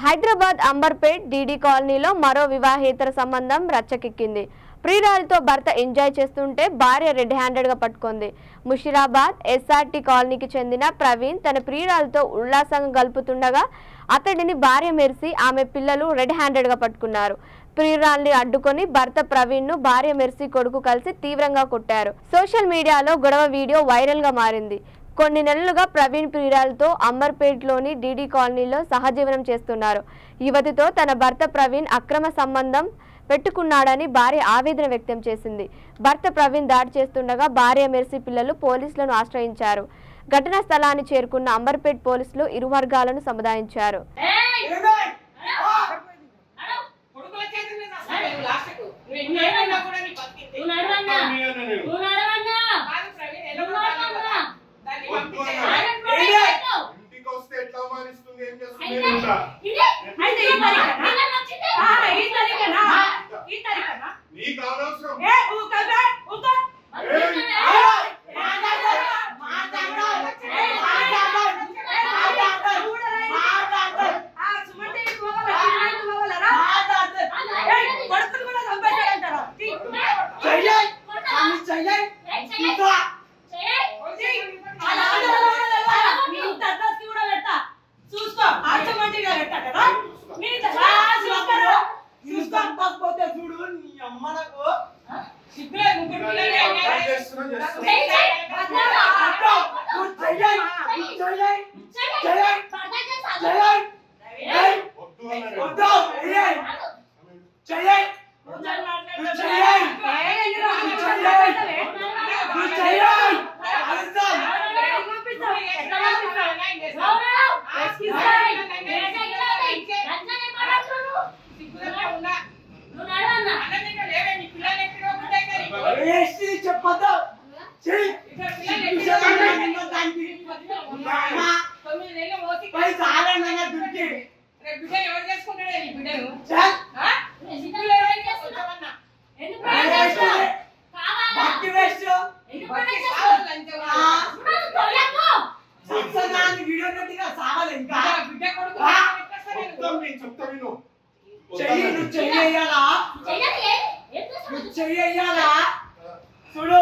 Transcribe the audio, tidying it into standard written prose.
Hyderabad Amberpet DD కాలనీలో మరో వివాహేతర సంబంధం రచ్చకెక్కింది. ప్రియురాలితో భర్త ఎంజాయ్ చేస్తుంటే భార్య రెడ్ హ్యాండెడ్గా పట్టుకుంది. ముషిరాబాద్ ఎస్ఆర్టీ కాలనీకి చెందిన ప్రవీణ్ తన ప్రియురాలితో ఉల్లాసంగా గలుపుతుండగా అతడిని భార్య మెర్సీ ఆమె పిల్లలు రెడ్ హ్యాండెడ్గా పట్టుకున్నారు. ప్రియురాలిని అడ్డుకొని భర్త ప్రవీణ్ను భార్య మెర్సీ కొడుకు కలిసి తీవ్రంగా కొట్టారు. సోషల్ మీడియాలో గొడవ వీడియో వైరల్గా మారింది. కొన్ని నెలలుగా ప్రవీణ్ ప్రియురాలతో అంబర్పేట్లోని డీడీ కాలనీలో సహజీవనం చేస్తున్నారు. యువతితో తన భర్త ప్రవీణ్ అక్రమ సంబంధం పెట్టుకున్నాడని భార్య ఆవేదన వ్యక్తం చేసింది. భర్త ప్రవీణ్ దాడి చేస్తుండగా భార్య మెర్సీ పిల్లలు పోలీసులను ఆశ్రయించారు. ఘటనా స్థలాన్ని చేరుకున్న అంబర్పేట్ పోలీసులు ఇరు వర్గాలను సముదాయించారు. చూడు